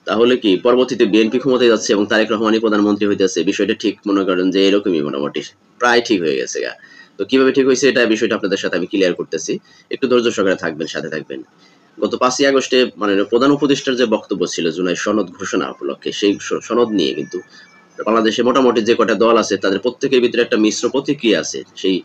তাহলে কি পরবর্তীতে বিএনপি ক্ষমতায় যাচ্ছে এবং তারেক রহমানই প্রধানমন্ত্রী হইতেছে, বিষয়টা ঠিক মনে করেন যে এরকমই মোটামুটি প্রায় ঠিক হয়ে গেছে গা। তো কিভাবে ঠিক হয়েছে এটা বিষয়টা আপনাদের সাথে আমি ক্লিয়ার করতেছি, একটু ধৈর্য সহকারে থাকবেন, সাথে থাকবেন। গত 5ই আগস্টে মানে প্রধান উপদেষ্টার যে বক্তব্য ছিল জুলাই সনদ ঘোষণা উপলক্ষে, সেই সনদ নিয়ে কিন্তু বাংলাদেশে মোটামুটি যে কটা দল আছে তাদের প্রত্যেকের ভিতরে একটা মিশ্র প্রতিক্রিয়া আছে। সেই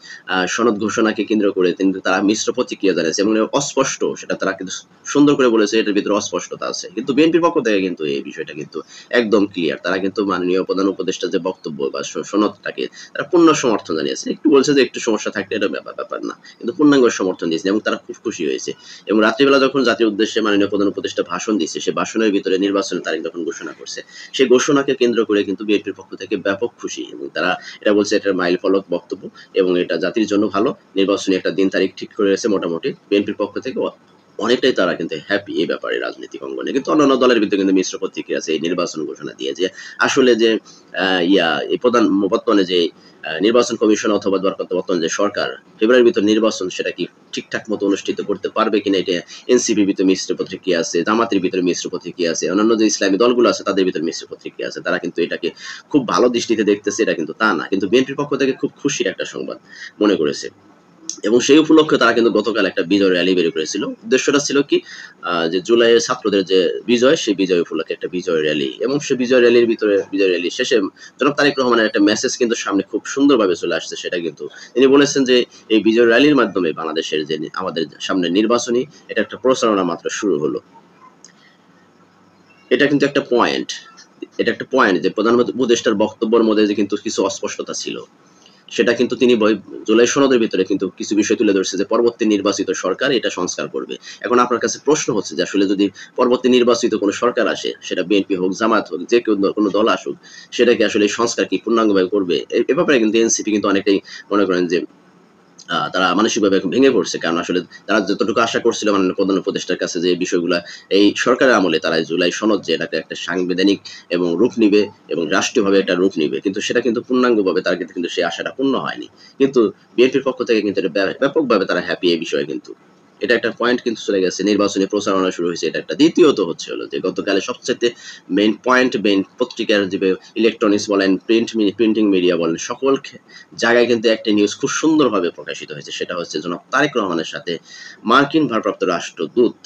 সনদ ঘোষণাকে কেন্দ্র করে কিন্তু তারা মিশ্র প্রতিক্রিয়া জানিয়েছে এবং অস্পষ্ট সেটা তারা কিন্তু সুন্দর করে বলেছে এটার ভিতরে অস্পষ্টতা আছে। কিন্তু বিএনপির পক্ষ থেকে কিন্তু এই বিষয়টা কিন্তু একদম ক্লিয়ার। তারা কিন্তু মাননীয় প্রধান উপদেষ্টার যে বক্তব্য বা সনদটাকে তারা পূর্ণ সমর্থন জানিয়েছে। একটু বলছে যে একটু সমস্যা থাকলে এটা ব্যাপার না। কিন্তু পূর্ণাঙ্গ সমর্থন দিয়েছে এবং তারা খুব খুশি হয়েছে। এবং রাত্রিবেলা যখন জাতির উদ্দেশ্যে মাননীয় প্রধান উপদেষ্টা ভাষণ দিচ্ছে, সে ভাষণের ভিতরে নির্বাচনের তারিখ যখন ঘোষণা করছে, সেই ঘোষণাকে কেন্দ্র করে কিন্তু বিএনপির পক্ষ থেকে ব্যাপক খুশি এবং তারা এটা বলছে এটা মাইল ফলক বক্তব্য এবং এটা জাতির জন্য ভালো। নির্বাচনী একটা দিন তারিখ ঠিক করে গেছে মোটামুটি বিএনপির পক্ষ থেকে অনেকটাই তারা কিন্তু হ্যাপি এই ব্যাপারে রাজনৈতিক অঙ্গনে। কিন্তু অন্যান্য দলের ভিতরে কিন্তু মিশ্র প্রতিক্রিয়া আছে এই নির্বাচন ঘোষণা দিয়ে যে আসলে যে এই প্রধান বর্তমানে যে নির্বাচন কমিশন অথবা বর্তমানে যে সরকার ফেব্রুয়ারির ভিতর নির্বাচন সেটা কি ঠিকঠাক মতো অনুষ্ঠিত করতে পারবে কিনা, এটা এনসিপির ভিতরে মিশ্র প্রতিক্রিয়া আছে, জামাতের ভিতরে মিশ্র প্রতিক্রিয়া আছে, অন্যান্য যে ইসলামী দলগুলো আছে তাদের ভিতরে মিশ্র প্রতিক্রিয়া আছে। তারা কিন্তু এটাকে খুব ভালো দৃষ্টিতে দেখতেছে, এটা কিন্তু তা না। কিন্তু বিএনপির পক্ষ থেকে খুব খুশির একটা সংবাদ মনে করেছে এবং সেই উপলক্ষে তারা কিন্তু গতকাল একটা বিজয় র্যালি বের করেছিল। উদ্দেশ্যটা ছিল কি যে জুলাইয়ের ছাত্রদের যে বিজয়, সেই বিজয় উপলক্ষে একটা বিজয় র্যালি এবং সেই বিজয় র্যালির ভিতরে বিজয় র্যালি শেষে জনাব তারেক রহমানের একটা মেসেজ কিন্তু সামনে খুব সুন্দরভাবে চলে আসছে। সেটা কিন্তু তিনি বলেছেন যে এই বিজয় র্যালির মাধ্যমে বাংলাদেশের যে আমাদের সামনে নির্বাচনী এটা একটা প্রচারণা মাত্র শুরু হলো। এটা কিন্তু একটা পয়েন্ট, এটা একটা পয়েন্ট যে প্রধানমন্ত্রী উপদেষ্টার বক্তব্যের মধ্যে যে কিন্তু কিছু অস্পষ্টতা ছিল, সেটা কিন্তু তিনি জুলাই সনদের ভিতরে কিন্তু কিছু বিষয় তুলে ধরছে যে পরবর্তী নির্বাচিত সরকার এটা সংস্কার করবে। এখন আপনার কাছে প্রশ্ন হচ্ছে যে আসলে যদি পরবর্তী নির্বাচিত কোনো সরকার আসে, সেটা বিএনপি হোক, জামাত হোক, যে কোনো দল আসুক, সেটা কি আসলে সংস্কার কি পূর্ণাঙ্গভাবে করবে? এ ব্যাপারে কিন্তু এনসিপি কিন্তু অনেকটাই মনে করেন যে তারা মানসিকভাবে ভেঙে পড়ছে। কারণ আসলে তারা যতটুকু আশা করছিল মাননীয় প্রধান উপদেষ্টার কাছে যে বিষয়গুলা এই সরকারের আমলে তারা জুলাই সনদ যে এটাকে একটা সাংবিধানিক এবং রূপ নিবে এবং রাষ্ট্রীয়ভাবে একটা রূপ নিবে, কিন্তু সেটা কিন্তু পূর্ণাঙ্গভাবে তার কিন্তু সেই আশাটা পূর্ণ হয়নি। কিন্তু বিএনপির পক্ষ থেকে কিন্তু এটা ব্যাপকভাবে তারা হ্যাপি এই বিষয়ে কিন্তু। এটা একটা পয়েন্ট কিন্তু চলে গেছে, নির্বাচনী প্রচারণা শুরু হয়েছে, এটা একটা। দ্বিতীয়ত হচ্ছে হলো যে গতকালে সবচেয়ে মেইন পয়েন্ট, মেইন পত্রিকার যে ইলেকট্রনিক্স বলেন, প্রিন্টিং মিডিয়া বলেন, সকল জায়গায় কিন্তু একটা নিউজ খুব সুন্দরভাবে প্রকাশিত হয়েছে। সেটা হচ্ছে জনাব তারেক রহমানের সাথে মার্কিন ভারপ্রাপ্ত রাষ্ট্রদূত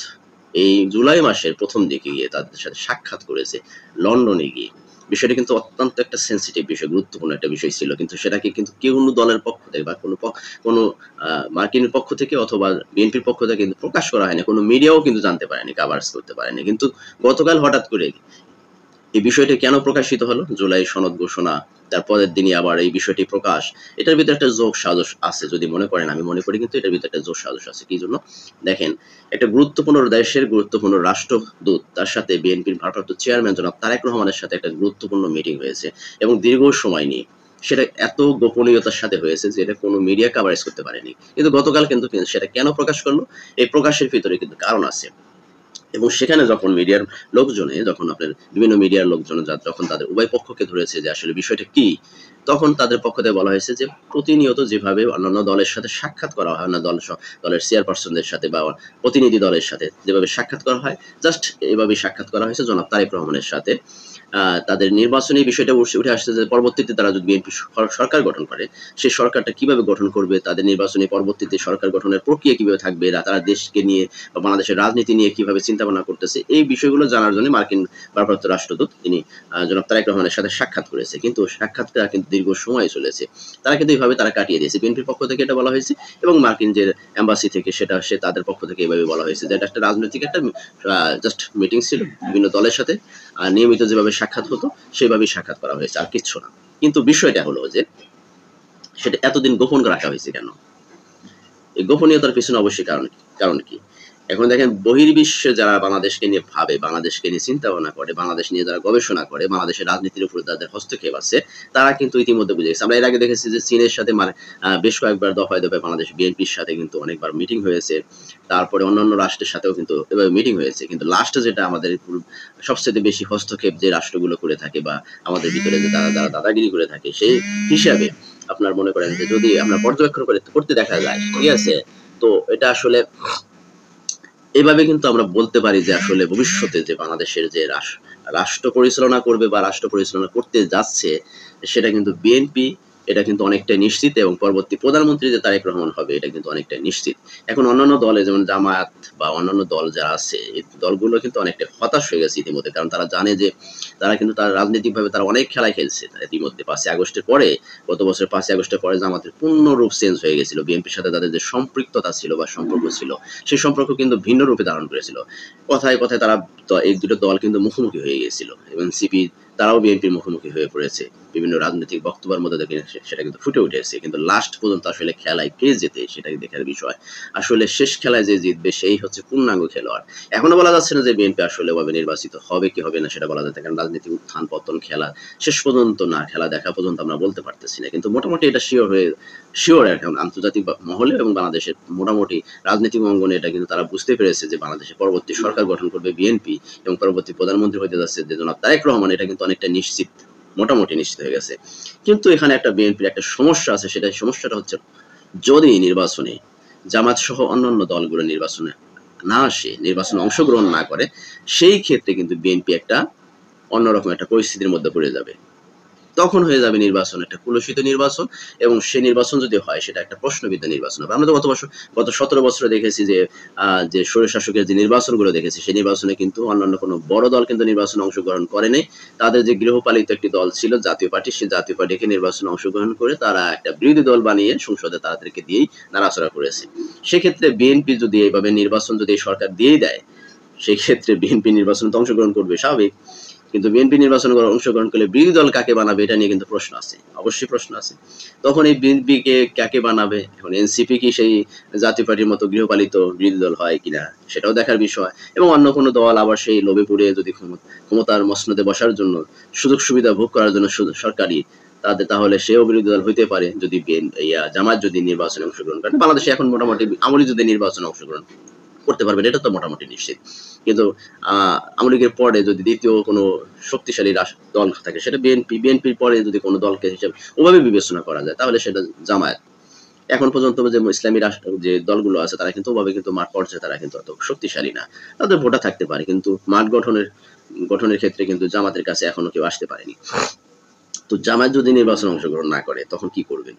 এই জুলাই মাসের প্রথম দিকে গিয়ে তাদের সাথে সাক্ষাৎ করেছে লন্ডনে গিয়ে। বিষয়টা কিন্তু অত্যন্ত একটা সেন্সিটিভ বিষয়, গুরুত্বপূর্ণ একটা বিষয় ছিল। কিন্তু সেটাকে কিন্তু কোনো দলের পক্ষ থেকে বা কোনো মার্কিনের পক্ষ থেকে অথবা বিএনপির পক্ষ থেকে কিন্তু প্রকাশ করা হয়নি, কোনো মিডিয়াও কিন্তু জানতে পারেনি, কাভার্স করতে পারেনি। কিন্তু গতকাল হঠাৎ করে এই বিষয়টি কেন প্রকাশিত হলো, জুলাই সনদ ঘোষণা, তার পরের দিনই আবার এই বিষয়টি প্রকাশ, এটার ভিতরে একটা যোগ সাজস আছে যদি মনে করেন। আমি মনে করি কিন্তু এটার ভিতরে একটা যোগ সাজস আছে। কি জন্য? দেখেন, একটা গুরুত্বপূর্ণ দেশের গুরুত্বপূর্ণ রাষ্ট্রদূত তার সাথে বিএনপির ভারপ্রাপ্ত চেয়ারম্যান জনাব তারেক রহমানের সাথে একটা গুরুত্বপূর্ণ মিটিং হয়েছে এবং দীর্ঘ সময় নিয়ে সেটা এত গোপনীয়তার সাথে হয়েছে যে এটা কোনো মিডিয়া কাভারেজ করতে পারেনি। কিন্তু গতকাল কিন্তু সেটা কেন প্রকাশ করলো? এই প্রকাশের ভিতরে কিন্তু কারণ আছে। এবং সেখানে যখন মিডিয়ার লোকজনে, যখন আপনার বিভিন্ন মিডিয়ার লোকজন যখন তাদের উভয় পক্ষকে ধরেছে যে আসলে বিষয়টা কি, তখন তাদের পক্ষ থেকে বলা হয়েছে যে প্রতিনিয়ত যেভাবে অন্যান্য দলের সাথে সাক্ষাৎ করা হয়, অন্য দলের চেয়ারপারসনদের সাথে বা প্রতিনিধি দলের সাথে যেভাবে সাক্ষাৎ করা হয়, জাস্ট এভাবেই সাক্ষাৎ করা হয়েছে জনাব তারেক রহমানের সাথে। তাদের নির্বাচনী বিষয়টা উঠে আসছে যে পরবর্তীতে তারা যদি বিএনপি সরকার গঠন করে, সেই সরকারটা কিভাবে গঠন করবে, তাদের নির্বাচনী পরবর্তীতে সরকার গঠনের প্রক্রিয়া কিভাবে থাকবে, তারা দেশকে নিয়ে বা বাংলাদেশের রাজনীতি নিয়ে কিভাবে চিন্তা ভাবনা করতেছে, এই বিষয়গুলো জানার জন্য মার্কিন ভারপ্রাপ্ত রাষ্ট্রদূত তিনি জনাব তারেক রহমানের সাথে সাক্ষাৎ করেছে। কিন্তু সাক্ষাৎটা কিন্তু দীর্ঘ সময় চলেছে, তারা কিন্তু এইভাবে তারা কাটিয়ে দিয়েছে। বিএনপির পক্ষ থেকে এটা বলা হয়েছে এবং মার্কিন যে এম্বাসি থেকে সে তাদের পক্ষ থেকে এইভাবে বলা হয়েছে যে এটা একটা রাজনৈতিক একটা জাস্ট মিটিং ছিল বিভিন্ন দলের সাথে, নিয়মিত যেভাবে সাক্ষাৎ হতো সেভাবেই সাক্ষাৎ করা হয়েছে, আর কিচ্ছু না। কিন্তু বিষয়টা হলো যে সেটা এতদিন গোপন রাখা হয়েছে কেন? এই গোপনীয়তার পিছনে অবশ্যই কারণ কি? এখন দেখেন, বহির্বিশ্বে যারা বাংলাদেশকে নিয়ে ভাবে, বাংলাদেশকে নিয়ে চিন্তা ভাবনা করে, বাংলাদেশ নিয়ে যারা গবেষণা করে, বাংলাদেশের রাজনীতির উপর তাদের হস্তক্ষেপ আছে, তারা কিন্তু ইতিমধ্যে বুঝে গেছে। আমরা এর আগে দেখেছি যে চীনের সাথে বেশ কয়েকবার দফায় দফায় বাংলাদেশ বিএনপির সাথে কিন্তু অনেকবার মিটিং হয়েছে। তারপরে অন্যান্য রাষ্ট্রের সাথেও কিন্তু এভাবে মিটিং হয়েছে। কিন্তু লাস্টে যেটা আমাদের সবচেয়ে বেশি হস্তক্ষেপ যে রাষ্ট্রগুলো করে থাকে বা আমাদের ভিতরে যে যারা দাদাগিরি করে থাকে, সেই হিসাবে আপনার মনে করেন যে যদি আমরা পর্যবেক্ষণ করতে দেখা যায়, ঠিক আছে, তো এটা আসলে এভাবে কিন্তু আমরা বলতে পারি যে আসলে ভবিষ্যতে যে বাংলাদেশের যে রাষ্ট্র পরিচালনা করবে বা রাষ্ট্র পরিচালনা করতে যাচ্ছে সেটা কিন্তু বিএনপি, এটা কিন্তু অনেকটাই নিশ্চিত, এবং পরবর্তী প্রধানমন্ত্রী যে তারেক রহমান হবে এটা কিন্তু অনেকটাই নিশ্চিত। এখন অন্যান্য দলে যেমন জামায়াত বা অন্যান্য দল যারা আছে, এই দলগুলো কিন্তু অনেকটা হতাশ হয়ে গেছে ইতিমধ্যে, কারণ তারা জানে যে তারা কিন্তু তারা রাজনৈতিকভাবে তারা অনেক খেলায় খেলছে ইতিমধ্যে। 5ই আগস্টের পরে, গত বছর 5ই আগস্টের পরে জামাতের পূর্ণরূপ চেঞ্জ হয়ে গেছিল। বিএনপির সাথে তাদের যে সম্পৃক্ততা ছিল বা সম্পর্ক ছিল, সেই সম্পর্ক কিন্তু ভিন্ন রূপে ধারণ করেছিল। কথায় কথায় তারা এই দুটো দল কিন্তু মুখোমুখি হয়ে গেছিল, এবং সিপি তারাও বিএনপির মুখোমুখি হয়ে পড়েছে। বিভিন্ন রাজনৈতিক বক্তব্যের মধ্যে দেখে সেটা কিন্তু ফুটে উঠেছে, কিন্তু লাস্ট পর্যন্ত আসলে খেলায় কে জেতে সেটাই দেখার বিষয়। আসলে শেষ খেলায় যে জিতবে সেই হচ্ছে পূর্ণাঙ্গ খেলোয়াড়। এখনো বলা যাচ্ছে না যে বিএনপি আসলে ভাবে নির্বাচিত হবে কি হবে না, সেটা বলা যাচ্ছে, কারণ রাজনীতিক উত্থান পতন খেলা শেষ পর্যন্ত না, খেলা দেখা পর্যন্ত আমরা বলতে পারতেছি না। কিন্তু মোটামুটি এটা শিওর এখন আন্তর্জাতিক মহলে এবং বাংলাদেশের মোটামুটি রাজনৈতিক অঙ্গনে এটা কিন্তু তারা বুঝতে পেরেছে যে বাংলাদেশে পরবর্তী সরকার গঠন করবে বিএনপি, এবং পরবর্তী প্রধানমন্ত্রী হতে যাচ্ছে যে জনাব তারেক রহমান, এটা কিন্তু অনেকটা নিশ্চিত, মোটামুটি নিশ্চিত হয়ে গেছে। কিন্তু এখানে একটা বিএনপির একটা সমস্যা আছে, সেটা সমস্যাটা হচ্ছে যদি নির্বাচনে জামাত সহ অন্যান্য দলগুলো নির্বাচনে না আসে, নির্বাচনে অংশগ্রহণ না করে, সেই ক্ষেত্রে কিন্তু বিএনপি একটা অন্যরকম একটা পরিস্থিতির মধ্যে পড়ে যাবে। তখন হয়ে যাবে নির্বাচন একটা কলুষিত নির্বাচন, এবং সেই নির্বাচন যদি হয় সেটা একটা প্রশ্নবিদ্ধ নির্বাচন হবে। আমরা তো গত 17 বছরে দেখেছি যে যে স্বৈরশাসকের যে নির্বাচনগুলো দেখেছি, সেই নির্বাচনে কিন্তু অন্যান্য কোনো বড় দল কিন্তু নির্বাচনে অংশগ্রহণ করে নাই। তাদের যে গৃহপালিত একটি দল ছিল জাতীয় পার্টি, সেই জাতীয় পার্টিকে নির্বাচনে অংশগ্রহণ করে তারা একটা বিরোধী দল বানিয়ে সংসদে তাদেরকে দিয়েই নাড়াচাড়া করেছে। সেক্ষেত্রে বিএনপি যদি এইভাবে নির্বাচন যদি সরকার দিয়েই দেয়, সেই ক্ষেত্রে বিএনপি নির্বাচনে তো অংশগ্রহণ করবে স্বাভাবিক, কিন্তু বিএনপি নির্বাচনে অংশগ্রহণ করলে বিরোধী দল কাকে বানাবে এটা নিয়ে কিন্তু প্রশ্ন আছে, অবশ্যই প্রশ্ন আছে। তখন এই বিএনপিকে কাকে বানাবে, এখন এনসিপি কি সেই জাতীয় পার্টির মতো গৃহপালিত বিরোধী দল হয় কিনা সেটাও দেখার বিষয়, এবং অন্য কোনো দল আবার সেই লোভে পড়ে যদি ক্ষমতার মসনদে বসার জন্য, সুযোগ সুবিধা ভোগ করার জন্য সরকারি তাদের, তাহলে সেও বিরোধী দল হইতে পারে যদি জামাত যদি নির্বাচনে অংশগ্রহণ করে। বাংলাদেশে এখন মোটামুটি আমলি যদি নির্বাচনে অংশগ্রহণ করতে পারবেন এটা তো মোটামুটি নিশ্চিত। কিন্তু আওয়ামী লীগের পরে যদি দ্বিতীয় কোনো শক্তিশালী দল থাকে সেটা বিএনপি, বিএনপির পরে যদি কোনো দলকে হিসেবে ওভাবে বিবেচনা করা যায় তাহলে সেটা জামায়াত। এখন পর্যন্ত যে ইসলামী রাষ্ট্র যে দলগুলো আছে তারা কিন্তু ওভাবে কিন্তু মাঠ পর্যায়ে তারা কিন্তু অত শক্তিশালী না। তাদের ভোটার থাকতে পারে, কিন্তু মাঠ গঠনের ক্ষেত্রে কিন্তু জামাতের কাছে এখনো কেউ আসতে পারেনি। তো জামায়াত যদি নির্বাচনে অংশগ্রহণ না করে তখন কি করবেন?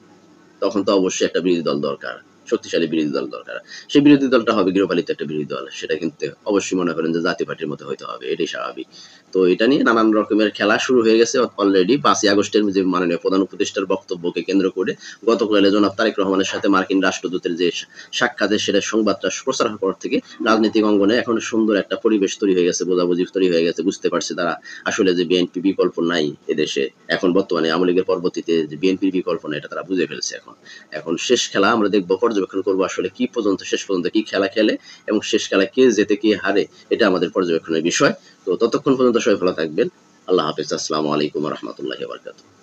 তখন তো অবশ্যই একটা বিরোধী দল দরকার, শক্তিশালী বিরোধী দল দরকার। সেই বিরোধী দলটা হবে গৃহপালিত একটা বিরোধী দল, সেটা কিন্তু অবশ্যই মনে করেন যে জাতীয় পার্টির মতো হইতে হবে, এটাই স্বাভাবিক। তো এটা নিয়ে নানান রকমের খেলা শুরু হয়ে গেছে অলরেডি। 5ই আগস্টের যে মাননীয় প্রধান উপদেষ্টার বক্তব্যকে কেন্দ্র করে গতকালে জনাব তারেক রহমানের সাথে মার্কিন রাষ্ট্রদূতের যে সাক্ষাতের সেটা সংবাদটা প্রচার হওয়ার পর থেকে রাজনৈতিক অঙ্গনে এখন সুন্দর একটা পরিবেশ তৈরি হয়ে গেছে, বোঝাবুঝি তৈরি হয়ে গেছে, বুঝতে পারছে তারা আসলে যে বিএনপি বিকল্প নাই এদেশে এখন বর্তমানে, আওয়ামী লীগের পরবর্তীতে যে বিএনপির বিকল্প নাই এটা তারা বুঝে ফেলছে। এখন শেষ খেলা আমরা দেখবো, পর্যবেক্ষণ করবো আসলে কি পর্যন্ত শেষ পর্যন্ত কি খেলা খেলে, এবং শেষ খেলা কে জেতে কে হারে, এটা আমাদের পর্যবেক্ষণের বিষয়। তো ততক্ষণ পর্যন্ত সবাই ভালো থাকবেন। আল্লাহ হাফেজ। আসসালামু আলাইকুম ওয়া রাহমাতুল্লাহি ওয়া বারাকাতুহু।